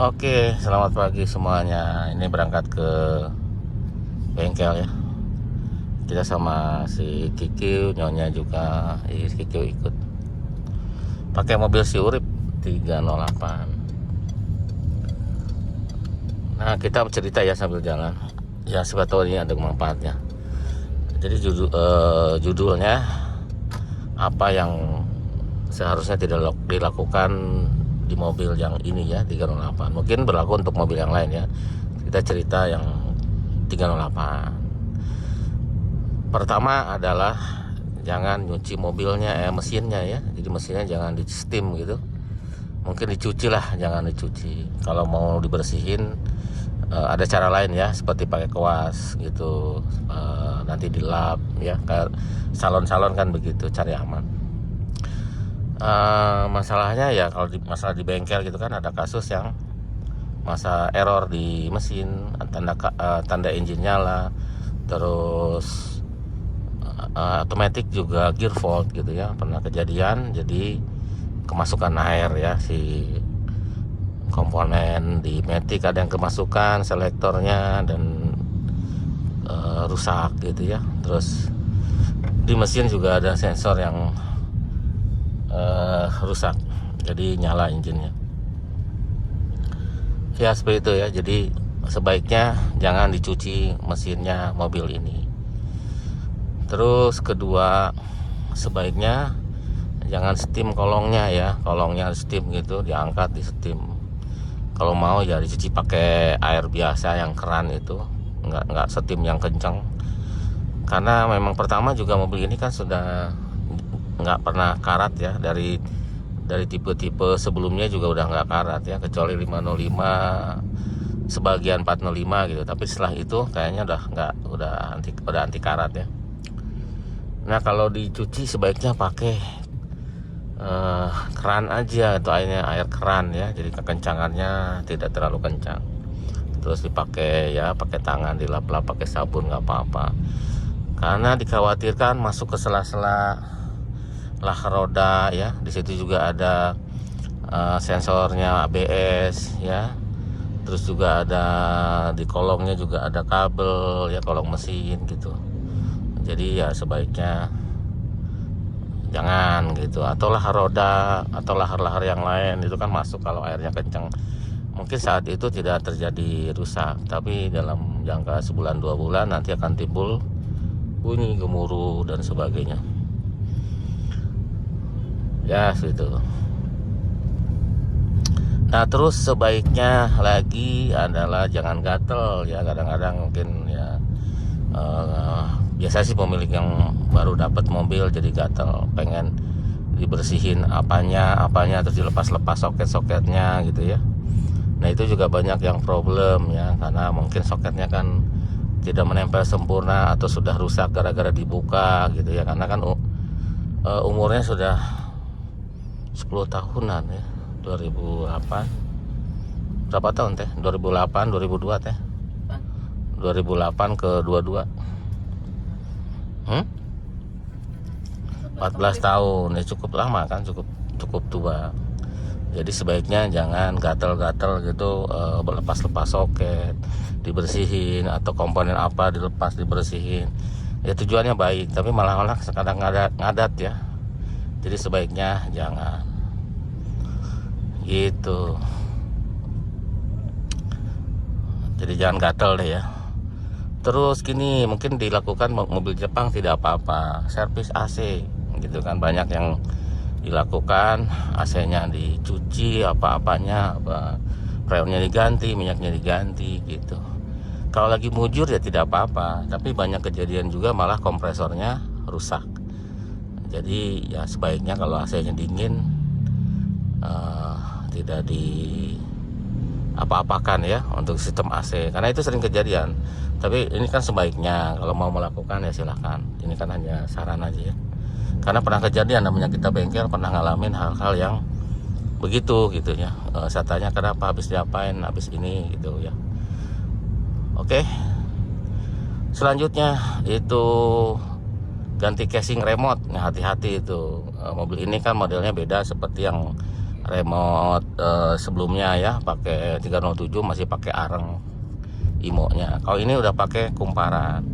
Oke, selamat pagi semuanya. Ini berangkat ke bengkel ya. Kita sama si Kiki, Nyonya juga, Kiki ikut. Pakai mobil si Urip 308. Nah, kita cerita ya sambil jalan. Ya, siapa tahu ini ada manfaatnya. Jadi judulnya apa yang seharusnya tidak dilakukan di mobil yang ini ya, 308. Mungkin berlaku untuk mobil yang lain ya. Kita cerita yang 308. Pertama adalah jangan nyuci mobilnya, mesinnya ya. Jadi mesinnya jangan di steam gitu. Mungkin dicuci lah, jangan dicuci. Kalau mau dibersihin ada cara lain ya, seperti pakai kuas gitu. Nanti dilap ya, kayak salon-salon kan begitu, cari aman. Masalahnya ya kalau masalah di bengkel gitu kan ada kasus yang masa error di mesin, tanda engine nyala, terus otomatis juga gear fault gitu ya, pernah kejadian. Jadi kemasukan air ya, si komponen di matic ada yang kemasukan selektornya dan rusak gitu ya. Terus di mesin juga ada sensor yang rusak, jadi nyala engine-nya ya, seperti itu ya. Jadi sebaiknya jangan dicuci mesinnya mobil ini. Terus kedua, sebaiknya jangan steam kolongnya ya, kolongnya steam gitu, diangkat di steam. Kalau mau ya dicuci pakai air biasa yang keran itu, nggak steam yang kencang. Karena memang pertama juga mobil ini kan sudah nggak pernah karat ya, dari tipe-tipe sebelumnya juga udah nggak karat ya, kecuali 505, sebagian 405 gitu. Tapi setelah itu kayaknya udah anti karat ya. Nah, kalau dicuci sebaiknya pakai keran aja, atau air keran ya, jadi kekencangannya tidak terlalu kencang. Terus dipakai ya, pakai tangan, dilap-lap pakai sabun nggak apa-apa. Karena dikhawatirkan masuk ke sela-sela lah roda ya. Di situ juga ada sensornya ABS ya. Terus juga ada di kolongnya juga ada kabel ya, kolong mesin gitu. Jadi ya sebaiknya jangan gitu. Atau lahar roda atau lahar-lahar yang lain itu kan masuk kalau airnya kencang. Mungkin saat itu tidak terjadi rusak, tapi dalam jangka sebulan 2 bulan nanti akan timbul bunyi gemuruh dan sebagainya ya, gitu. Nah, terus sebaiknya lagi adalah jangan gatel ya. Kadang-kadang mungkin ya biasa sih pemilik yang baru dapat mobil jadi gatel, pengen dibersihin apanya terus dilepas-lepas soket-soketnya gitu ya. Nah, itu juga banyak yang problem ya, karena mungkin soketnya kan tidak menempel sempurna atau sudah rusak gara-gara dibuka gitu ya. Karena kan umurnya sudah 10 tahunan ya, 2008. Berapa tahun teh? 2008, 2002 teh. 2008 ke 22. 14 tahun ya, cukup lama kan, cukup tua. Jadi sebaiknya jangan gatel-gatel gitu, lepas-lepas soket dibersihin, atau komponen apa dilepas dibersihin. Ya tujuannya baik, tapi malah kadang ngadat ya. Jadi sebaiknya jangan gitu. Jadi jangan gatel deh ya. Terus gini, mungkin dilakukan mobil Jepang tidak apa-apa, servis AC gitu kan. Banyak yang dilakukan, AC-nya dicuci, apa-apanya, freonnya diganti, minyaknya diganti gitu. Kalau lagi mujur ya tidak apa-apa, tapi banyak kejadian juga malah kompresornya rusak. Jadi ya sebaiknya kalau AC-nya dingin tidak di apa-apakan ya untuk sistem AC, karena itu sering kejadian. Tapi ini kan sebaiknya kalau mau melakukan ya silahkan. Ini kan hanya saran aja ya. Karena pernah kejadian, namanya kita bengkel, pernah ngalamin hal-hal yang begitu gitu ya. Saya tanya kenapa, habis diapain, habis ini gitu ya. Oke. Selanjutnya itu ganti casing remote. Nah, hati-hati itu. Mobil ini kan modelnya beda seperti yang remote sebelumnya ya, pakai 307 masih pakai areng IMO-nya. Kalau ini udah pakai kumparan,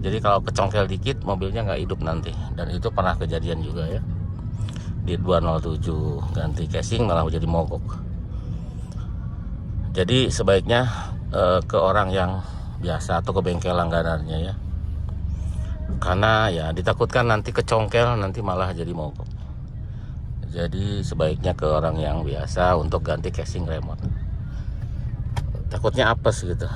jadi kalau kecongkel dikit mobilnya nggak hidup nanti. Dan itu pernah kejadian juga ya, di 207 ganti casing malah jadi mogok. Jadi sebaiknya ke orang yang biasa atau ke bengkel langganannya ya, karena ya ditakutkan nanti kecongkel nanti malah jadi mogok. Jadi sebaiknya ke orang yang biasa untuk ganti casing remote, takutnya apes gitu.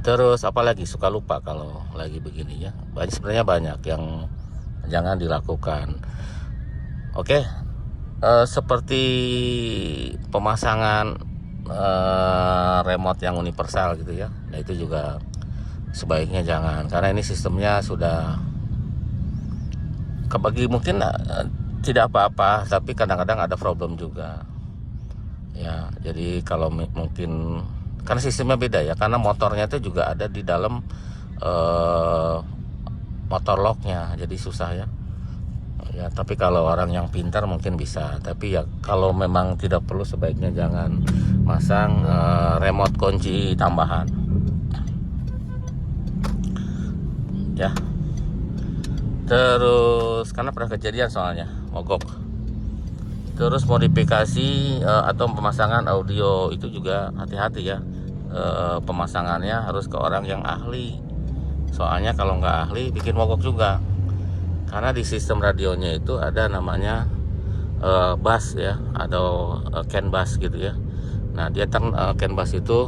Terus apalagi suka lupa kalau lagi begini ya, sebenarnya banyak yang jangan dilakukan. Oke, seperti pemasangan remote yang universal gitu ya, nah itu juga sebaiknya jangan, karena ini sistemnya sudah kebagi, mungkin tidak apa-apa, tapi kadang-kadang ada problem juga ya. Jadi kalau mungkin karena sistemnya beda ya, karena motornya itu juga ada di dalam motor locknya, jadi susah ya. Ya, tapi kalau orang yang pintar mungkin bisa. Tapi ya kalau memang tidak perlu, sebaiknya jangan masang remote kunci tambahan. Ya. Terus karena pernah kejadian soalnya mogok. Terus modifikasi atau pemasangan audio itu juga hati-hati ya. Pemasangannya harus ke orang yang ahli. Soalnya kalau nggak ahli bikin mogok juga. Karena di sistem radionya itu ada namanya bass ya, atau CAN bass gitu ya. Nah dia CAN bass itu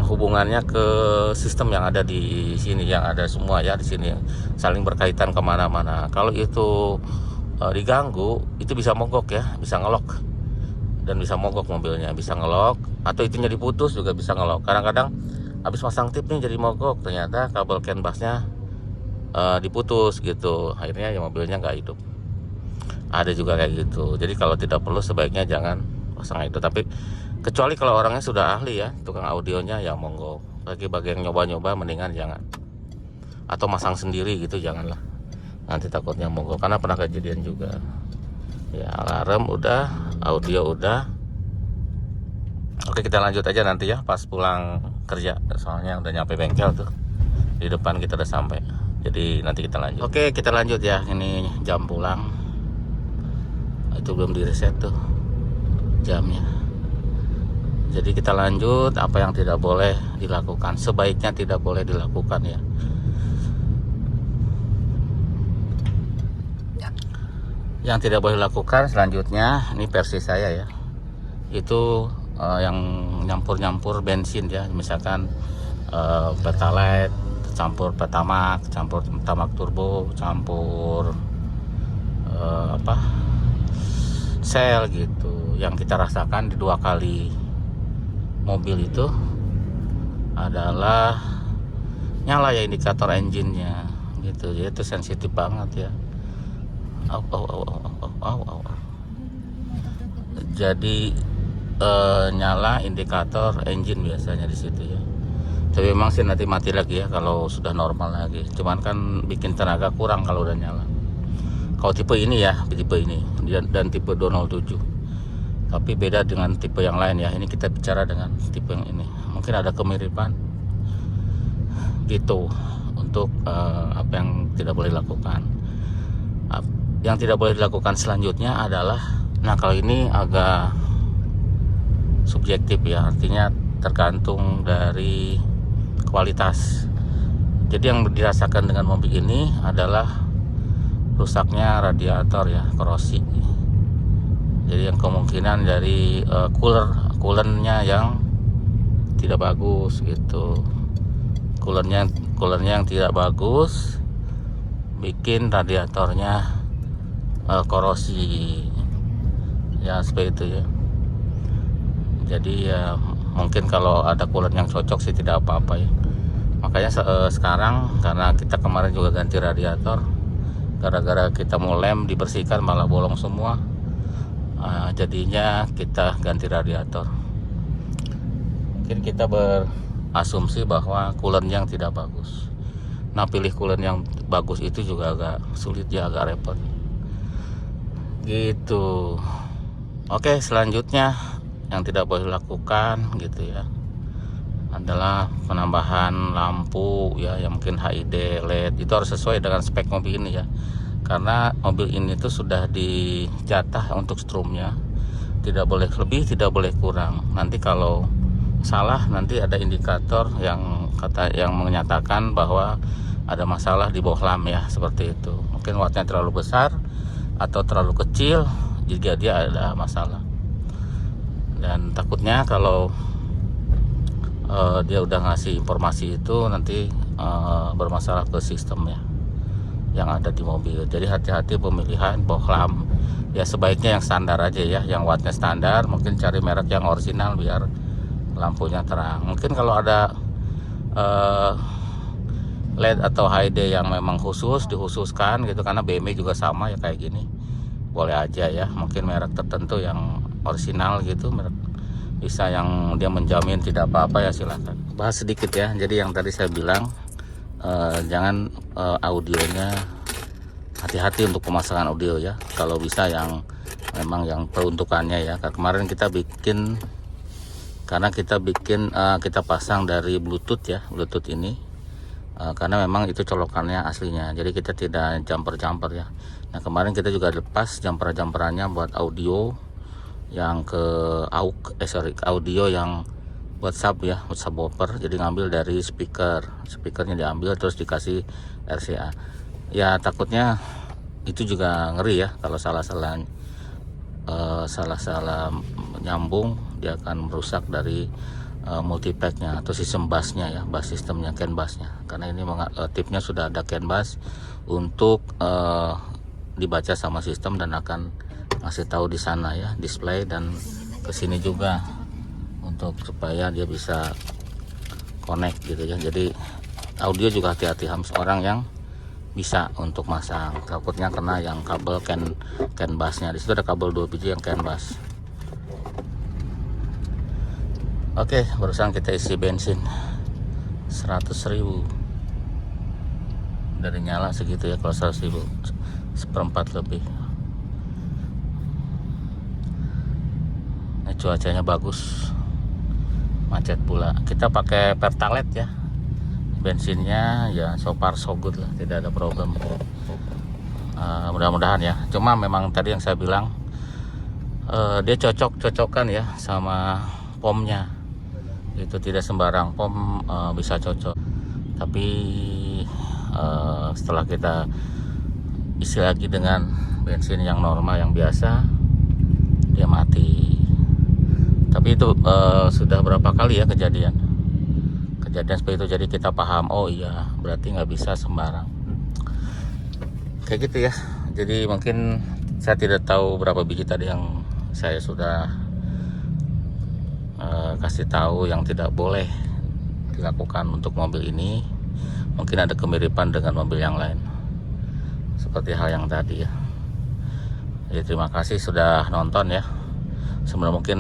hubungannya ke sistem yang ada di sini, yang ada semua ya di sini, saling berkaitan kemana-mana. Kalau itu diganggu, itu bisa mogok ya, bisa ngelok, dan bisa mogok mobilnya, bisa ngelok, atau itunya diputus juga bisa ngelok. Kadang-kadang habis pasang tip nih jadi mogok, ternyata kabel CAN bassnya diputus gitu, akhirnya ya mobilnya nggak hidup. Ada juga kayak gitu. Jadi kalau tidak perlu sebaiknya jangan pasang itu. Tapi kecuali kalau orangnya sudah ahli ya, tukang audionya, ya monggo. Bagi yang nyoba-nyoba mendingan jangan, atau masang sendiri gitu janganlah, nanti takutnya mogok. Karena pernah kejadian juga ya. Alarm udah, audio udah. Oke, kita lanjut aja nanti ya pas pulang kerja, soalnya udah nyampe bengkel tuh, di depan kita udah sampai. Jadi nanti kita lanjut. Oke, kita lanjut ya. Ini jam pulang. Itu belum di reset tuh jamnya. Jadi kita lanjut. Apa yang tidak boleh dilakukan, sebaiknya tidak boleh dilakukan ya. Yang tidak boleh dilakukan selanjutnya, ini versi saya ya, itu yang nyampur-nyampur bensin ya. Misalkan Pertalite campur Pertamax, campur Pertamax turbo, campur Shell gitu. Yang kita rasakan di 2 kali mobil itu adalah nyala ya indikator engine-nya gitu. Jadi itu sensitif banget ya. Jadi nyala indikator engine biasanya di situ ya. Tapi memang sih nanti mati lagi ya kalau sudah normal lagi. Cuman kan bikin tenaga kurang kalau udah nyala. Kalau tipe ini ya, tipe ini dan tipe 207. Tapi beda dengan tipe yang lain ya. Ini kita bicara dengan tipe yang ini. Mungkin ada kemiripan gitu untuk apa yang tidak boleh dilakukan. Yang tidak boleh dilakukan selanjutnya adalah, nah kalau ini agak subjektif ya, artinya tergantung dari kualitas. Jadi yang dirasakan dengan mobil ini adalah rusaknya radiator ya, korosi. Jadi yang kemungkinan dari coolernya yang tidak bagus gitu. Coolernya yang tidak bagus bikin radiatornya korosi ya, seperti itu ya. Jadi ya mungkin kalau ada cooler yang cocok sih tidak apa-apa ya. Makanya sekarang karena kita kemarin juga ganti radiator, gara-gara kita mau lem dibersihkan malah bolong semua, jadinya kita ganti radiator. Mungkin kita berasumsi bahwa cooler yang tidak bagus. Nah pilih cooler yang bagus itu juga agak sulit ya, agak repot. gitu. Oke, selanjutnya yang tidak boleh dilakukan gitu ya adalah penambahan lampu ya, yang mungkin HID, LED. Itu harus sesuai dengan spek mobil ini ya, karena mobil ini tuh sudah dijatah untuk strumnya, tidak boleh lebih, tidak boleh kurang. Nanti kalau salah, nanti ada indikator yang menyatakan bahwa ada masalah di bohlam ya, seperti itu. Mungkin wattnya terlalu besar atau terlalu kecil, jika dia ada masalah. Dan takutnya kalau dia udah ngasih informasi itu, nanti bermasalah ke sistemnya yang ada di mobil. Jadi hati-hati pemilihan bohlam ya, sebaiknya yang standar aja ya, yang wattnya standar. Mungkin cari merek yang orisinal biar lampunya terang. Mungkin kalau ada LED atau HID yang memang dikhususkan gitu, karena BMW juga sama ya kayak gini, boleh aja ya. Mungkin merek tertentu yang orisinal gitu, merek bisa yang dia menjamin tidak apa-apa ya, silahkan. Bahas sedikit ya, jadi yang tadi saya bilang jangan audionya, hati-hati untuk pemasangan audio ya, kalau bisa yang memang yang peruntukannya ya. Kemarin kita bikin, kita pasang dari Bluetooth ya, Bluetooth ini karena memang itu colokannya aslinya, jadi kita tidak jumper ya. Nah kemarin kita juga lepas jumperannya buat audio yang ke audio yang buat sub ya, buat subwoofer. Jadi ngambil dari speakernya diambil, terus dikasih RCA ya. Takutnya itu juga ngeri ya, kalau salah nyambung, dia akan merusak dari multipacknya atau sistem bassnya ya, bass sistemnya, CAN bassnya. Karena ini tipnya sudah ada CAN bass untuk dibaca sama sistem, dan akan ngasih tahu di sana ya, display, dan kesini juga untuk supaya dia bisa connect gitu ya. Jadi audio juga hati-hati, harus orang yang bisa untuk masang, takutnya kena yang kabel CAN bassnya. Di situ ada kabel 2 biji yang CAN bass. Oke, barusan kita isi bensin 100.000, dari nyala segitu ya. Kalau 100.000 seperempat lebih. Ini cuacanya bagus, macet pula. Kita pakai Pertalite ya, bensinnya ya so far so good lah, tidak ada problem. Mudah-mudahan ya. Cuma memang tadi yang saya bilang, dia cocokan ya sama pomnya. Itu tidak sembarang pom bisa cocok. Tapi setelah kita isi lagi dengan bensin yang normal, yang biasa, dia mati. Tapi itu sudah berapa kali ya kejadian seperti itu. Jadi kita paham, oh iya berarti nggak bisa sembarang kayak gitu ya. Jadi mungkin saya tidak tahu berapa biji tadi yang saya sudah kasih tahu yang tidak boleh dilakukan untuk mobil ini. Mungkin ada kemiripan dengan mobil yang lain, seperti hal yang tadi ya. Jadi terima kasih sudah nonton ya. Sebenarnya mungkin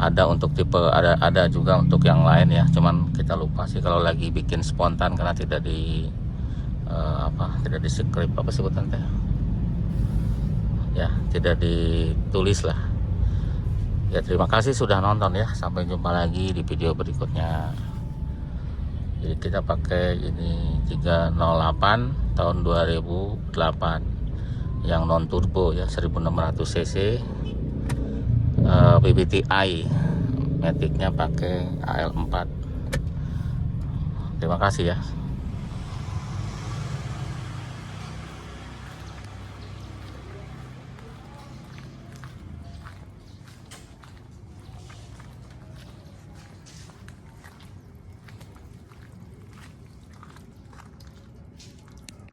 ada untuk tipe, ada juga untuk yang lain ya, cuman kita lupa sih kalau lagi bikin spontan, karena tidak di tidak di script, apa sebutan teh ya, tidak ditulis lah ya. Terima kasih sudah nonton ya, sampai jumpa lagi di video berikutnya. Jadi kita pakai ini 308 tahun 2008 yang non turbo ya, 1600 cc, PBTi, maticnya pakai AL4. Terima kasih ya.